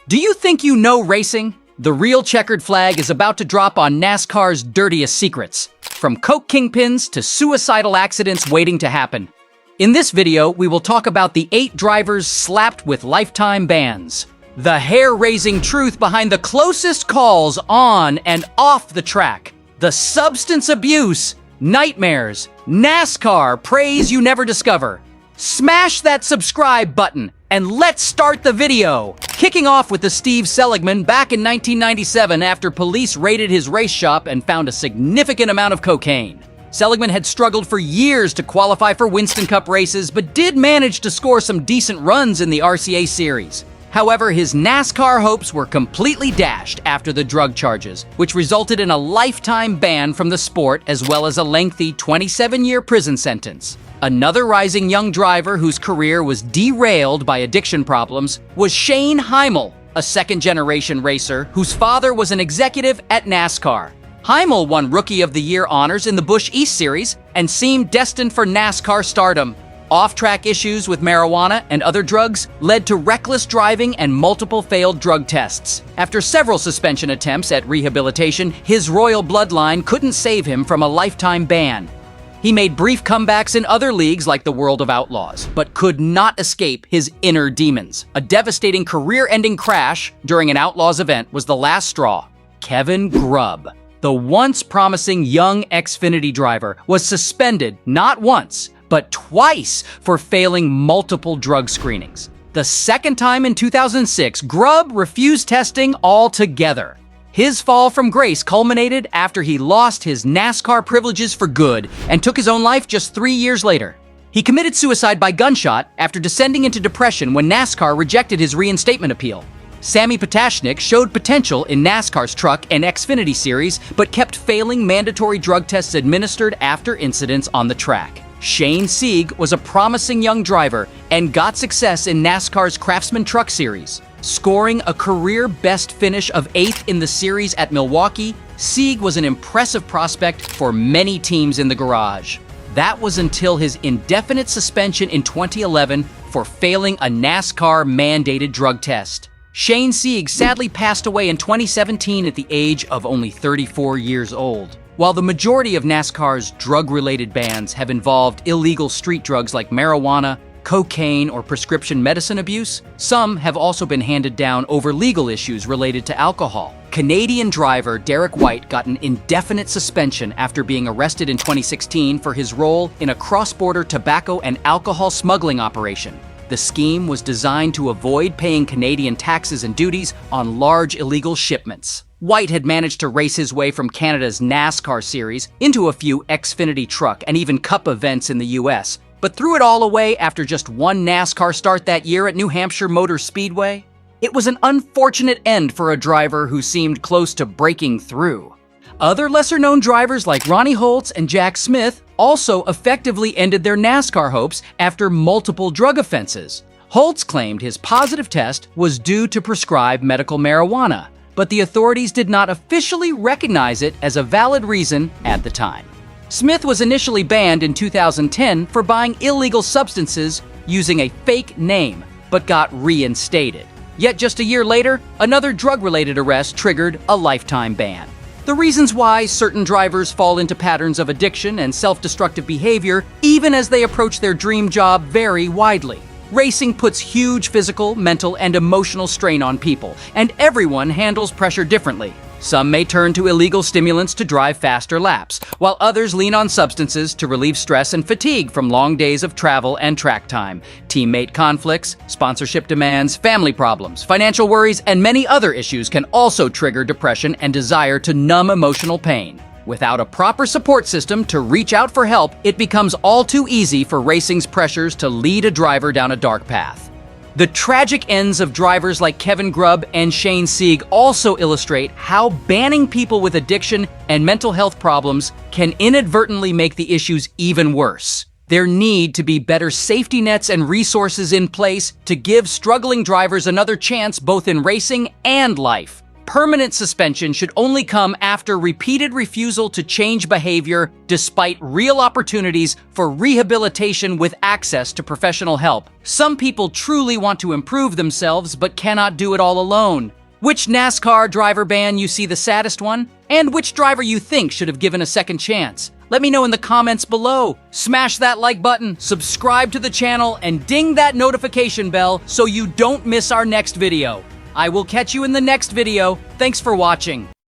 Do you think you know racing? The real checkered flag is about to drop on NASCAR's dirtiest secrets, from coke kingpins to suicidal accidents waiting to happen. In this video, we will talk about the 8 drivers slapped with lifetime bans, the hair-raising truth behind the closest calls on and off the track, the substance abuse, nightmares, NASCAR praise you never discover. Smash that subscribe button and let's start the video! Kicking off with the Seligman back in 1997 after police raided his race shop and found a significant amount of cocaine. Seligman had struggled for years to qualify for Winston Cup races, but did manage to score some decent runs in the RCA series. However, his NASCAR hopes were completely dashed after the drug charges, which resulted in a lifetime ban from the sport as well as a lengthy 27-year prison sentence. Another rising young driver whose career was derailed by addiction problems was Heimel, a second-generation racer whose father was an executive at NASCAR. Heimel won Rookie of the Year honors in the Busch East Series and seemed destined for NASCAR stardom. Off-track issues with marijuana and other drugs led to reckless driving and multiple failed drug tests. After several suspension attempts at rehabilitation, his royal bloodline couldn't save him from a lifetime ban. He made brief comebacks in other leagues like the World of Outlaws, but could not escape his inner demons. A devastating career-ending crash during an Outlaws event was the last straw. Grubb, the once promising young Xfinity driver, was suspended not once, but twice for failing multiple drug screenings. The second time in 2006, Grubb refused testing altogether. His fall from grace culminated after he lost his NASCAR privileges for good and took his own life just 3 years later. He committed suicide by gunshot after descending into depression when NASCAR rejected his reinstatement appeal. Sammy Potashnick showed potential in NASCAR's Truck and Xfinity series, but kept failing mandatory drug tests administered after incidents on the track. Sieg was a promising young driver and got success in NASCAR's Craftsman Truck Series. Scoring a career-best finish of 8th in the series at Milwaukee, Sieg was an impressive prospect for many teams in the garage. That was until his indefinite suspension in 2011 for failing a NASCAR-mandated drug test. Sieg sadly passed away in 2017 at the age of only 34 years old. While the majority of NASCAR's drug-related bans have involved illegal street drugs like marijuana, cocaine, or prescription medicine abuse, some have also been handed down over legal issues related to alcohol. Canadian driver Derek White got an indefinite suspension after being arrested in 2016 for his role in a cross-border tobacco and alcohol smuggling operation. The scheme was designed to avoid paying Canadian taxes and duties on large illegal shipments. White had managed to race his way from Canada's NASCAR series into a few Xfinity Truck and even Cup events in the US, but threw it all away after just one NASCAR start that year at New Hampshire Motor Speedway. It was an unfortunate end for a driver who seemed close to breaking through. Other lesser-known drivers like Ronnie Hultz and Jack Smith also effectively ended their NASCAR hopes after multiple drug offenses. Hultz claimed his positive test was due to prescribed medical marijuana, but the authorities did not officially recognize it as a valid reason at the time. Smith was initially banned in 2010 for buying illegal substances using a fake name, but got reinstated. Yet just a year later, another drug-related arrest triggered a lifetime ban. The reasons why certain drivers fall into patterns of addiction and self-destructive behavior even as they approach their dream job vary widely. Racing puts huge physical, mental, and emotional strain on people, and everyone handles pressure differently. Some may turn to illegal stimulants to drive faster laps, while others lean on substances to relieve stress and fatigue from long days of travel and track time. Teammate conflicts, sponsorship demands, family problems, financial worries, and many other issues can also trigger depression and desire to numb emotional pain. Without a proper support system to reach out for help, it becomes all too easy for racing's pressures to lead a driver down a dark path. The tragic ends of drivers like Grubb and Sieg also illustrate how banning people with addiction and mental health problems can inadvertently make the issues even worse. There need to be better safety nets and resources in place to give struggling drivers another chance both in racing and life. permanent suspension should only come after repeated refusal to change behavior despite real opportunities for rehabilitation with access to professional help. Some people truly want to improve themselves but cannot do it all alone. Which NASCAR driver ban you see the saddest one? And which driver you think should have given a second chance? Let me know in the comments below. Smash that like button, subscribe to the channel, and ding that notification bell so you don't miss our next video. I will catch you in the next video. Thanks for watching.